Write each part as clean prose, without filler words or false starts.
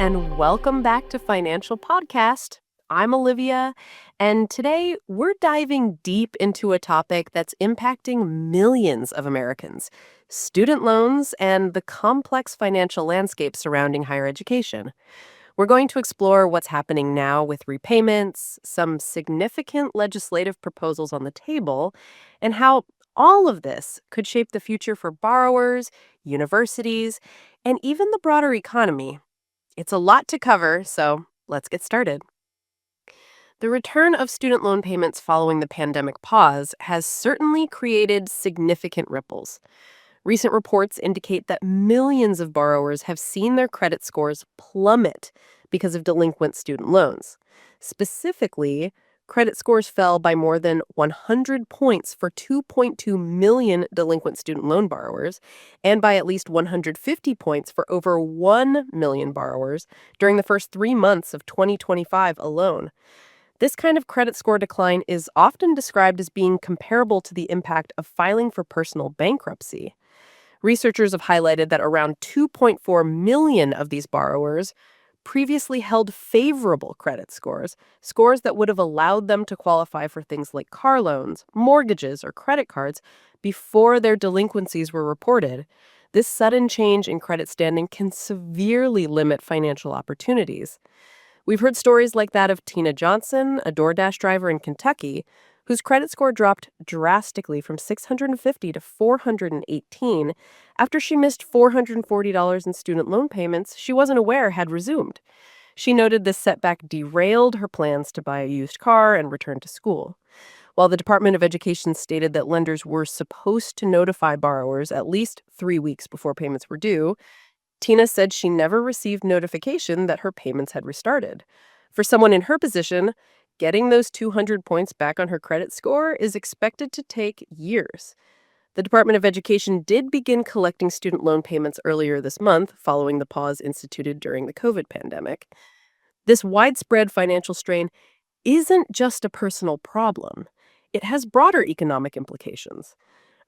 and welcome back to Financial Podcast. I'm Olivia, and today we're diving deep into a topic that's impacting millions of Americans: student loans and the complex financial landscape surrounding higher education. We're going to explore what's happening now with repayments, some significant legislative proposals on the table, and how all of this could shape the future for borrowers, universities, and even the broader economy. It's a lot to cover, so let's get started. The return of student loan payments following the pandemic pause has certainly created significant ripples. Recent reports indicate that millions of borrowers have seen their credit scores plummet because of delinquent student loans. Specifically, credit scores fell by more than 100 points for 2.2 million delinquent student loan borrowers, and by at least 150 points for over 1 million borrowers during the first 3 months of 2025 alone. This kind of credit score decline is often described as being comparable to the impact of filing for personal bankruptcy. Researchers have highlighted that around 2.4 million of these borrowers previously held favorable credit scores, scores that would have allowed them to qualify for things like car loans, mortgages, or credit cards before their delinquencies were reported. This sudden change in credit standing can severely limit financial opportunities. We've heard stories like that of Tina Johnson, a DoorDash driver in Kentucky, whose credit score dropped drastically from 650 to 418 after she missed $440 in student loan payments she wasn't aware had resumed. She noted this setback derailed her plans to buy a used car and return to school. While the Department of Education stated that lenders were supposed to notify borrowers at least 3 weeks before payments were due, Tina said she never received notification that her payments had restarted. For someone in her position, getting those 200 points back on her credit score is expected to take years. The Department of Education did begin collecting student loan payments earlier this month, following the pause instituted during the COVID pandemic. This widespread financial strain isn't just a personal problem. It has broader economic implications.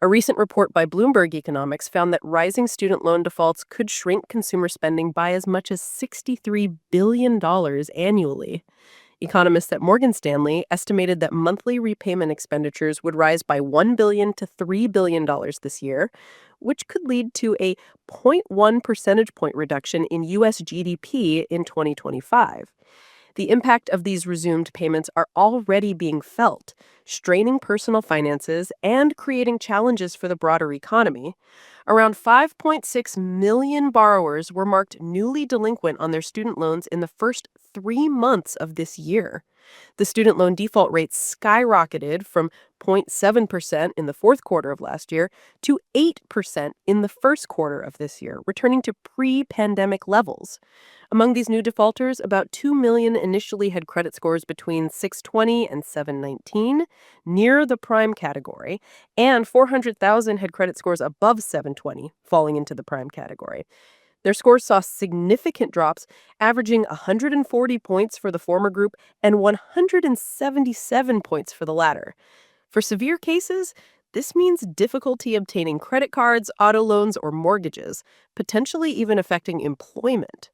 A recent report by Bloomberg Economics found that rising student loan defaults could shrink consumer spending by as much as $63 billion annually. Economists at Morgan Stanley estimated that monthly repayment expenditures would rise by $1 billion to $3 billion this year, which could lead to a zero point 0.1 percentage point reduction in U.S. GDP in 2025. The impact of these resumed payments are already being felt, straining personal finances and creating challenges for the broader economy. Around 5.6 million borrowers were marked newly delinquent on their student loans in the first 3 months of this year. The student loan default rate skyrocketed from 0.7% in the fourth quarter of last year to 8% in the first quarter of this year, returning to pre-pandemic levels. Among these new defaulters, about 2 million initially had credit scores between 620 and 719, near the prime category, and 400,000 had credit scores above 720, falling into the prime category. Their scores saw significant drops, averaging 140 points for the former group and 177 points for the latter. For severe cases, this means difficulty obtaining credit cards, auto loans, or mortgages, potentially even affecting employment.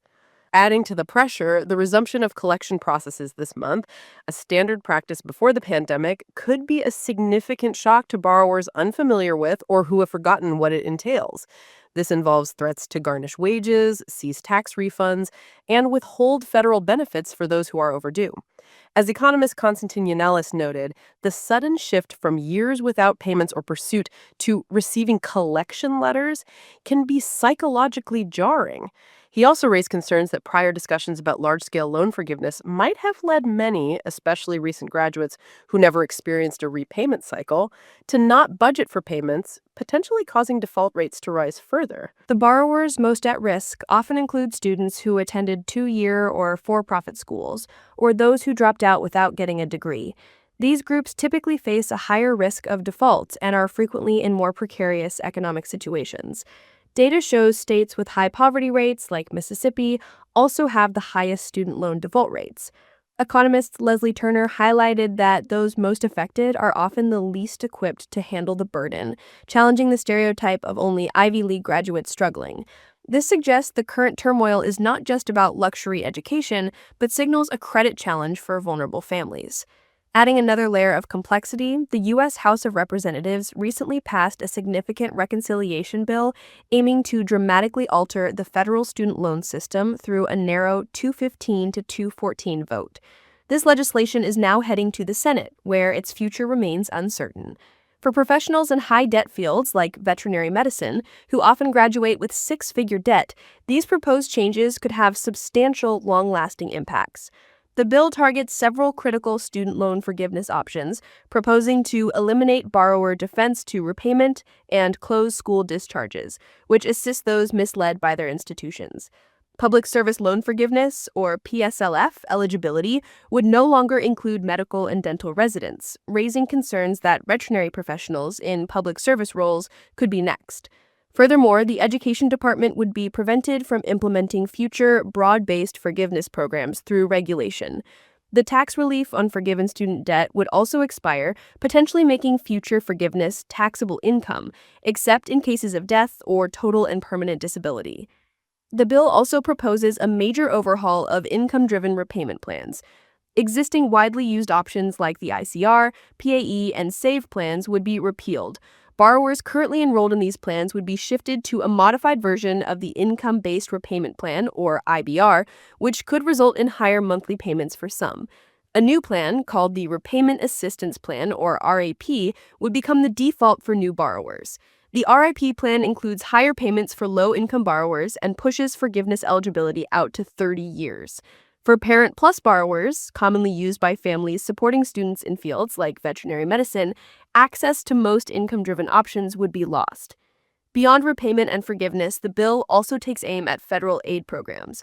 Adding to the pressure, the resumption of collection processes this month, a standard practice before the pandemic, could be a significant shock to borrowers unfamiliar with or who have forgotten what it entails. This involves threats to garnish wages, seize tax refunds, and withhold federal benefits for those who are overdue. As economist Konstantin Yanelis noted, the sudden shift from years without payments or pursuit to receiving collection letters can be psychologically jarring. He also raised concerns that prior discussions about large-scale loan forgiveness might have led many, especially recent graduates who never experienced a repayment cycle, to not budget for payments, potentially causing default rates to rise further. The borrowers most at risk often include students who attended two-year or for-profit schools, or those who dropped out without getting a degree. These groups typically face a higher risk of default and are frequently in more precarious economic situations. Data shows states with high poverty rates, like Mississippi, also have the highest student loan default rates. Economist Leslie Turner highlighted that those most affected are often the least equipped to handle the burden, challenging the stereotype of only Ivy League graduates struggling. This suggests the current turmoil is not just about luxury education, but signals a credit challenge for vulnerable families. Adding another layer of complexity, the U.S. House of Representatives recently passed a significant reconciliation bill aiming to dramatically alter the federal student loan system through a narrow 215 to 214 vote. This legislation is now heading to the Senate, where its future remains uncertain. For professionals in high-debt fields like veterinary medicine, who often graduate with six-figure debt, these proposed changes could have substantial, long-lasting impacts. The bill targets several critical student loan forgiveness options, proposing to eliminate borrower defense to repayment and close school discharges, which assist those misled by their institutions. Public Service Loan Forgiveness, or PSLF, eligibility would no longer include medical and dental residents, raising concerns that veterinary professionals in public service roles could be next. Furthermore, the Education Department would be prevented from implementing future broad-based forgiveness programs through regulation. The tax relief on forgiven student debt would also expire, potentially making future forgiveness taxable income, except in cases of death or total and permanent disability. The bill also proposes a major overhaul of income-driven repayment plans. Existing widely used options like the ICR, PAE, and SAVE plans would be repealed. Borrowers currently enrolled in these plans would be shifted to a modified version of the Income-Based Repayment Plan, or IBR, which could result in higher monthly payments for some. A new plan, called the Repayment Assistance Plan, or RAP, would become the default for new borrowers. The RIP plan includes higher payments for low-income borrowers and pushes forgiveness eligibility out to 30 years. For Parent Plus borrowers, commonly used by families supporting students in fields like veterinary medicine, access to most income-driven options would be lost. Beyond repayment and forgiveness, the bill also takes aim at federal aid programs.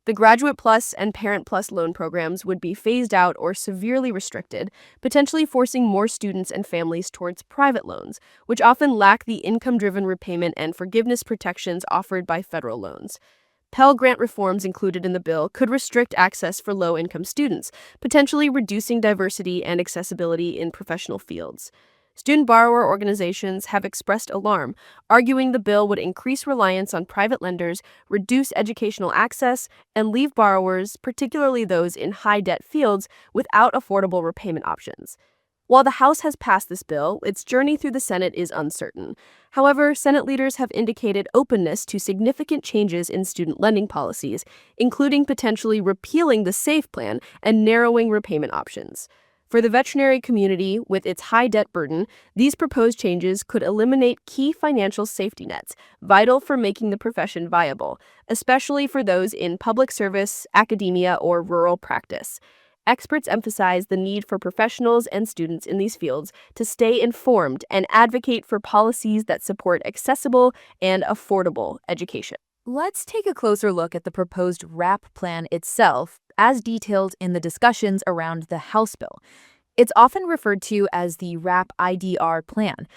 The Graduate Plus and Parent Plus loan programs would be phased out or severely restricted, potentially forcing more students and families towards private loans, which often lack the income-driven repayment and forgiveness protections offered by federal loans. Pell Grant reforms included in the bill could restrict access for low-income students, potentially reducing diversity and accessibility in professional fields. Student borrower organizations have expressed alarm, arguing the bill would increase reliance on private lenders, reduce educational access, and leave borrowers, particularly those in high-debt fields, without affordable repayment options. While the House has passed this bill, its journey through the Senate is uncertain. However, Senate leaders have indicated openness to significant changes in student lending policies, including potentially repealing the SAFE plan and narrowing repayment options. For the veterinary community, with its high debt burden, these proposed changes could eliminate key financial safety nets, vital for making the profession viable, especially for those in public service, academia, or rural practice. Experts emphasize the need for professionals and students in these fields to stay informed and advocate for policies that support accessible and affordable education. Let's take a closer look at the proposed RAP plan itself, as detailed in the discussions around the House bill. It's often referred to as the RAP IDR plan.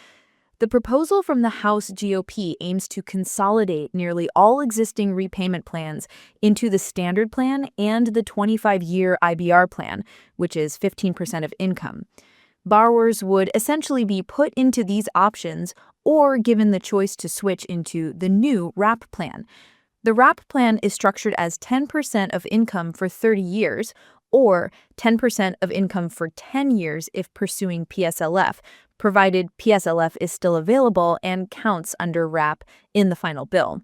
The proposal from the House GOP aims to consolidate nearly all existing repayment plans into the standard plan and the 25-year IBR plan, which is 15% of income. Borrowers would essentially be put into these options or given the choice to switch into the new RAP plan. The RAP plan is structured as 10% of income for 30 years or 10% of income for 10 years if pursuing PSLF, provided PSLF is still available and counts under RAP in the final bill.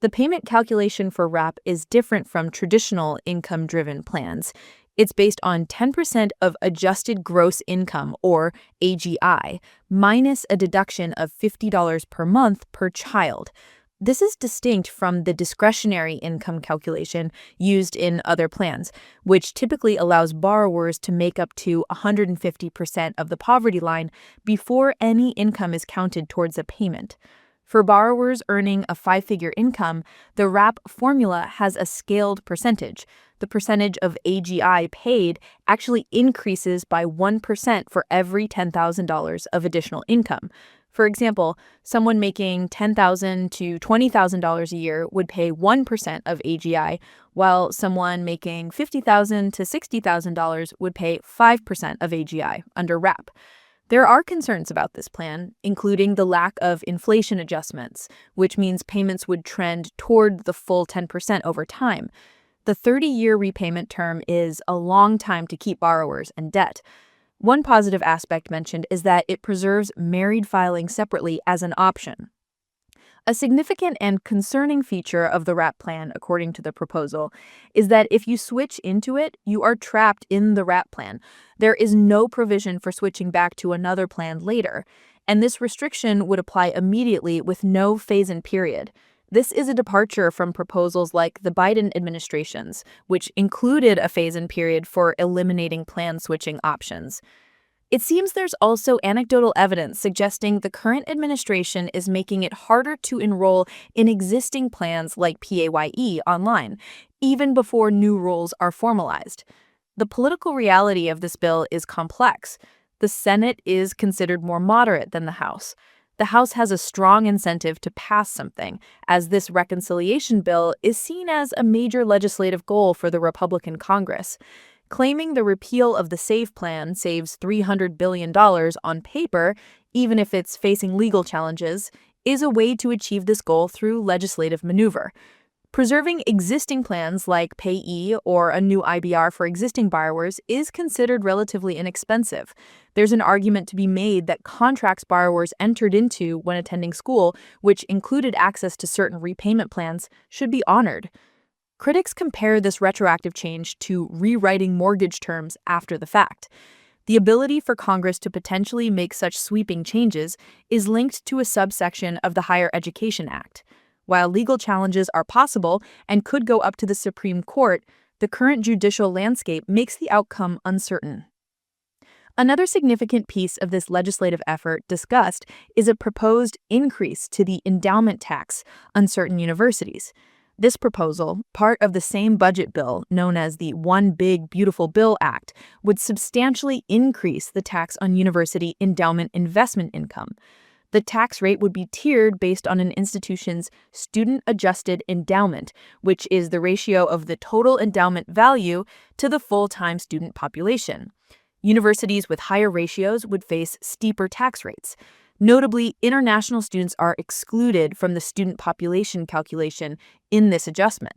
The payment calculation for RAP is different from traditional income-driven plans. It's based on 10% of adjusted gross income, or AGI, minus a deduction of $50 per month per child. This is distinct from the discretionary income calculation used in other plans, which typically allows borrowers to make up to 150% of the poverty line before any income is counted towards a payment. For borrowers earning a five-figure income, the RAP formula has a scaled percentage. The percentage of AGI paid actually increases by 1% for every $10,000 of additional income. For example, someone making $10,000 to $20,000 a year would pay 1% of AGI, while someone making $50,000 to $60,000 would pay 5% of AGI under RAP. There are concerns about this plan, including the lack of inflation adjustments, which means payments would trend toward the full 10% over time. The 30-year repayment term is a long time to keep borrowers in debt. One positive aspect mentioned is that it preserves married filing separately as an option. A significant and concerning feature of the RAP plan, according to the proposal, is that if you switch into it, you are trapped in the RAP plan. There is no provision for switching back to another plan later, and this restriction would apply immediately with no phase-in period. This is a departure from proposals like the Biden administration's, which included a phase-in period for eliminating plan switching options. It seems there's also anecdotal evidence suggesting the current administration is making it harder to enroll in existing plans like PAYE online, even before new rules are formalized. The political reality of this bill is complex. The Senate is considered more moderate than the House. The House has a strong incentive to pass something, as this reconciliation bill is seen as a major legislative goal for the Republican Congress. Claiming the repeal of the SAVE plan saves $300 billion on paper, even if it's facing legal challenges, is a way to achieve this goal through legislative maneuver. Preserving existing plans like Payee or a new IBR for existing borrowers is considered relatively inexpensive. There's an argument to be made that contracts borrowers entered into when attending school, which included access to certain repayment plans, should be honored. Critics compare this retroactive change to rewriting mortgage terms after the fact. The ability for Congress to potentially make such sweeping changes is linked to a subsection of the Higher Education Act. While legal challenges are possible and could go up to the Supreme Court, the current judicial landscape makes the outcome uncertain. Another significant piece of this legislative effort discussed is a proposed increase to the endowment tax on certain universities. This proposal, part of the same budget bill known as the One Big Beautiful Bill Act, would substantially increase the tax on university endowment investment income. The tax rate would be tiered based on an institution's student-adjusted endowment, which is the ratio of the total endowment value to the full-time student population. Universities with higher ratios would face steeper tax rates. Notably, international students are excluded from the student population calculation in this adjustment.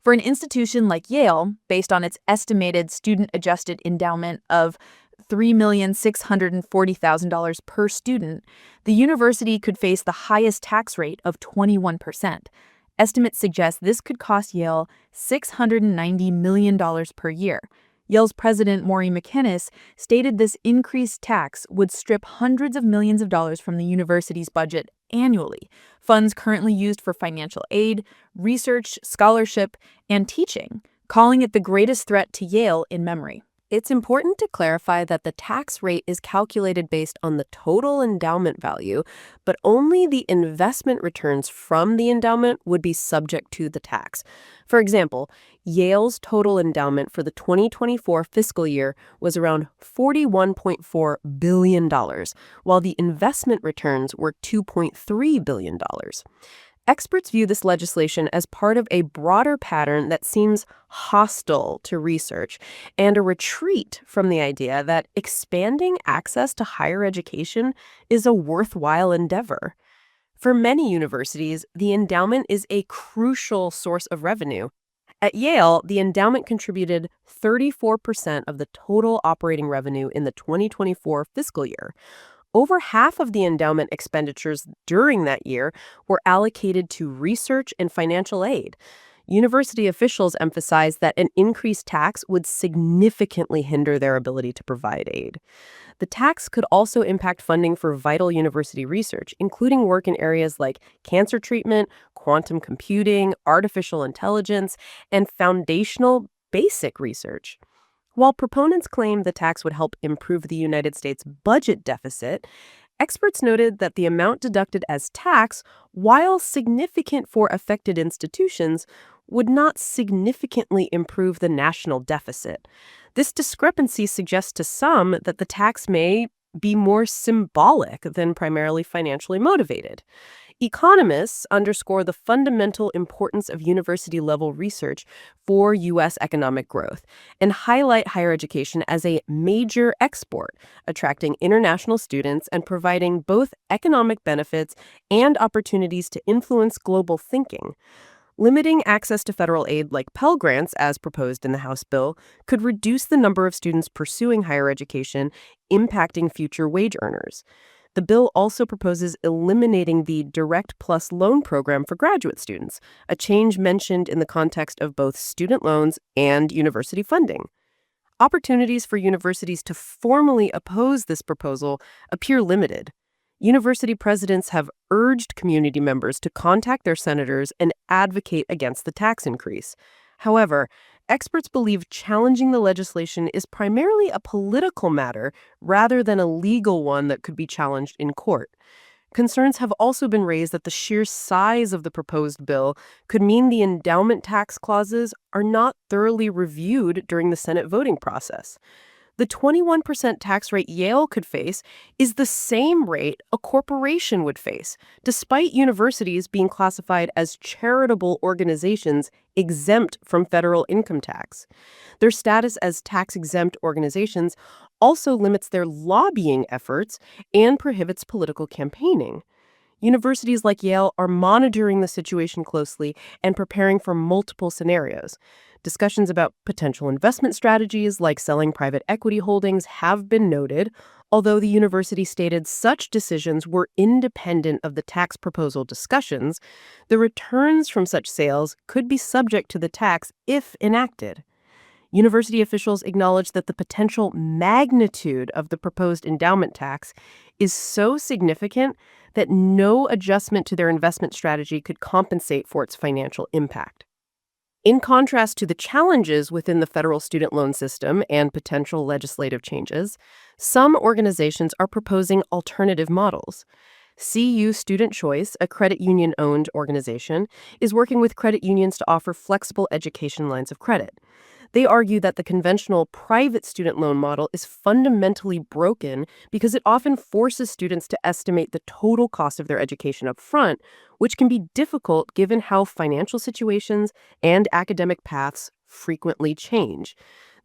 For an institution like Yale, based on its estimated student-adjusted endowment of $3,640,000 per student, the university could face the highest tax rate of 21%. Estimates suggest this could cost Yale $690 million per year. Yale's president, Maury McInnes, stated this increased tax would strip hundreds of millions of dollars from the university's budget annually, funds currently used for financial aid, research, scholarship, and teaching, calling it the greatest threat to Yale in memory. It's important to clarify that the tax rate is calculated based on the total endowment value, but only the investment returns from the endowment would be subject to the tax. For example, Yale's total endowment for the 2024 fiscal year was around $41.4 billion, while the investment returns were $2.3 billion. Experts view this legislation as part of a broader pattern that seems hostile to research and a retreat from the idea that expanding access to higher education is a worthwhile endeavor. For many universities, the endowment is a crucial source of revenue. At Yale, the endowment contributed 34% of the total operating revenue in the 2024 fiscal year. Over half of the endowment expenditures during that year were allocated to research and financial aid. University officials emphasized that an increased tax would significantly hinder their ability to provide aid. The tax could also impact funding for vital university research, including work in areas like cancer treatment, quantum computing, artificial intelligence, and foundational basic research. While proponents claim the tax would help improve the United States budget deficit, experts noted that the amount deducted as tax, while significant for affected institutions, would not significantly improve the national deficit. This discrepancy suggests to some that the tax may be more symbolic than primarily financially motivated. Economists underscore the fundamental importance of university level research for U.S. economic growth and highlight higher education as a major export, attracting international students and providing both economic benefits and opportunities to influence global thinking. Limiting access to federal aid like Pell Grants, as proposed in the House bill, could reduce the number of students pursuing higher education, impacting future wage earners. The bill also proposes eliminating the Direct Plus loan program for graduate students, a change mentioned in the context of both student loans and university funding. Opportunities for universities to formally oppose this proposal appear limited. University presidents have urged community members to contact their senators and advocate against the tax increase. However, experts believe challenging the legislation is primarily a political matter rather than a legal one that could be challenged in court. Concerns have also been raised that the sheer size of the proposed bill could mean the endowment tax clauses are not thoroughly reviewed during the Senate voting process. The 21% tax rate Yale could face is the same rate a corporation would face, despite universities being classified as charitable organizations exempt from federal income tax. Their status as tax-exempt organizations also limits their lobbying efforts and prohibits political campaigning. Universities like Yale are monitoring the situation closely and preparing for multiple scenarios. Discussions about potential investment strategies like selling private equity holdings have been noted, although the university stated such decisions were independent of the tax proposal discussions. The returns from such sales could be subject to the tax if enacted. University officials acknowledge that the potential magnitude of the proposed endowment tax is so significant that no adjustment to their investment strategy could compensate for its financial impact. In contrast to the challenges within the federal student loan system and potential legislative changes, some organizations are proposing alternative models. CU Student Choice, a credit union-owned organization, is working with credit unions to offer flexible education lines of credit. They argue that the conventional private student loan model is fundamentally broken because it often forces students to estimate the total cost of their education up front, which can be difficult given how financial situations and academic paths frequently change.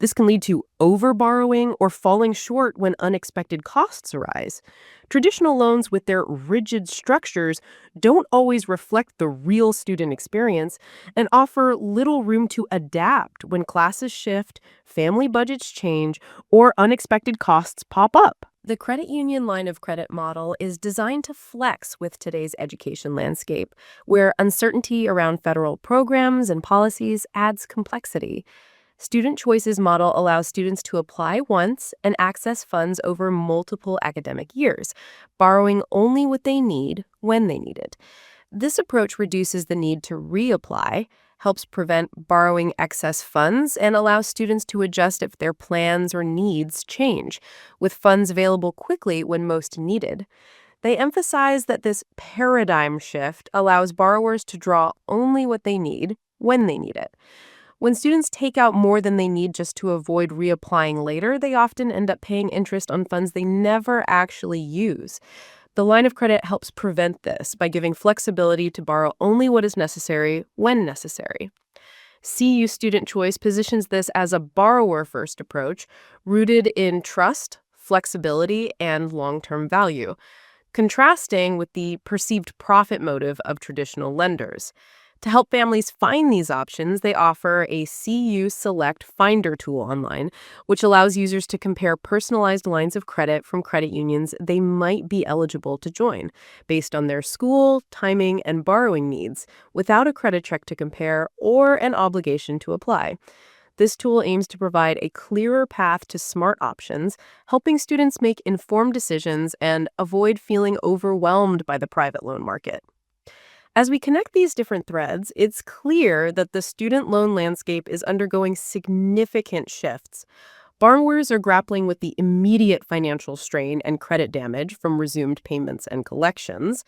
This can lead to overborrowing or falling short when unexpected costs arise. Traditional loans with their rigid structures don't always reflect the real student experience and offer little room to adapt when classes shift, family budgets change, or unexpected costs pop up. The credit union line of credit model is designed to flex with today's education landscape, where uncertainty around federal programs and policies adds complexity. Student Choice's model allows students to apply once and access funds over multiple academic years, borrowing only what they need when they need it. This approach reduces the need to reapply, helps prevent borrowing excess funds, and allows students to adjust if their plans or needs change, with funds available quickly when most needed. They emphasize that this paradigm shift allows borrowers to draw only what they need when they need it. When students take out more than they need just to avoid reapplying later, they often end up paying interest on funds they never actually use. The line of credit helps prevent this by giving flexibility to borrow only what is necessary when necessary. CU Student Choice positions this as a borrower-first approach rooted in trust, flexibility, and long-term value, contrasting with the perceived profit motive of traditional lenders. To help families find these options, they offer a CU Select Finder tool online, which allows users to compare personalized lines of credit from credit unions they might be eligible to join, based on their school, timing, and borrowing needs, without a credit check to compare or an obligation to apply. This tool aims to provide a clearer path to smart options, helping students make informed decisions and avoid feeling overwhelmed by the private loan market. As we connect these different threads, it's clear that the student loan landscape is undergoing significant shifts. Borrowers are grappling with the immediate financial strain and credit damage from resumed payments and collections.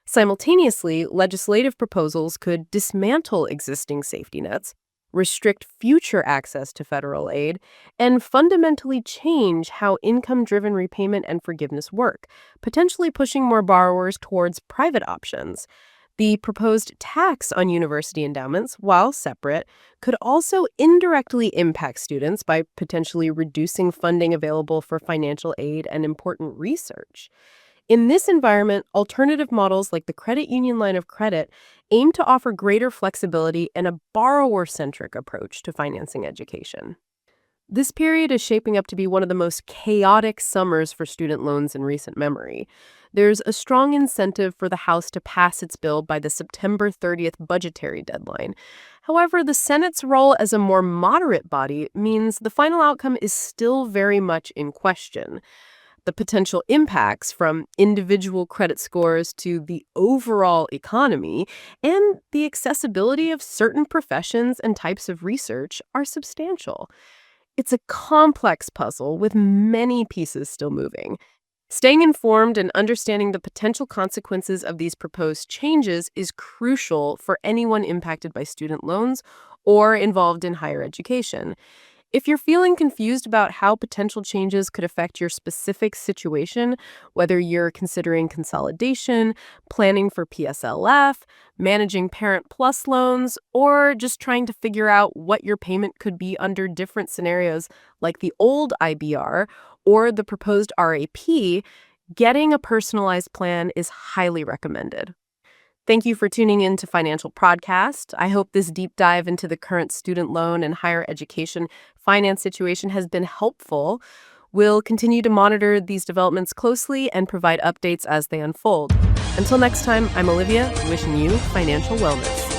Simultaneously, legislative proposals could dismantle existing safety nets, restrict future access to federal aid, and fundamentally change how income-driven repayment and forgiveness work, potentially pushing more borrowers towards private options. The proposed tax on university endowments, while separate, could also indirectly impact students by potentially reducing funding available for financial aid and important research. In this environment, alternative models like the credit union line of credit aim to offer greater flexibility and a borrower-centric approach to financing education. This period is shaping up to be one of the most chaotic summers for student loans in recent memory. There's a strong incentive for the House to pass its bill by the September 30th budgetary deadline. However, the Senate's role as a more moderate body means the final outcome is still very much in question. The potential impacts from individual credit scores to the overall economy and the accessibility of certain professions and types of research are substantial. It's a complex puzzle with many pieces still moving. Staying informed and understanding the potential consequences of these proposed changes is crucial for anyone impacted by student loans or involved in higher education. If you're feeling confused about how potential changes could affect your specific situation, whether you're considering consolidation, planning for PSLF, managing Parent Plus loans, or just trying to figure out what your payment could be under different scenarios like the old IBR or the proposed RAP, getting a personalized plan is highly recommended. Thank you for tuning in to Financial Podcast. I hope this deep dive into the current student loan and higher education finance situation has been helpful. We'll continue to monitor these developments closely and provide updates as they unfold. Until next time, I'm Olivia, wishing you financial wellness.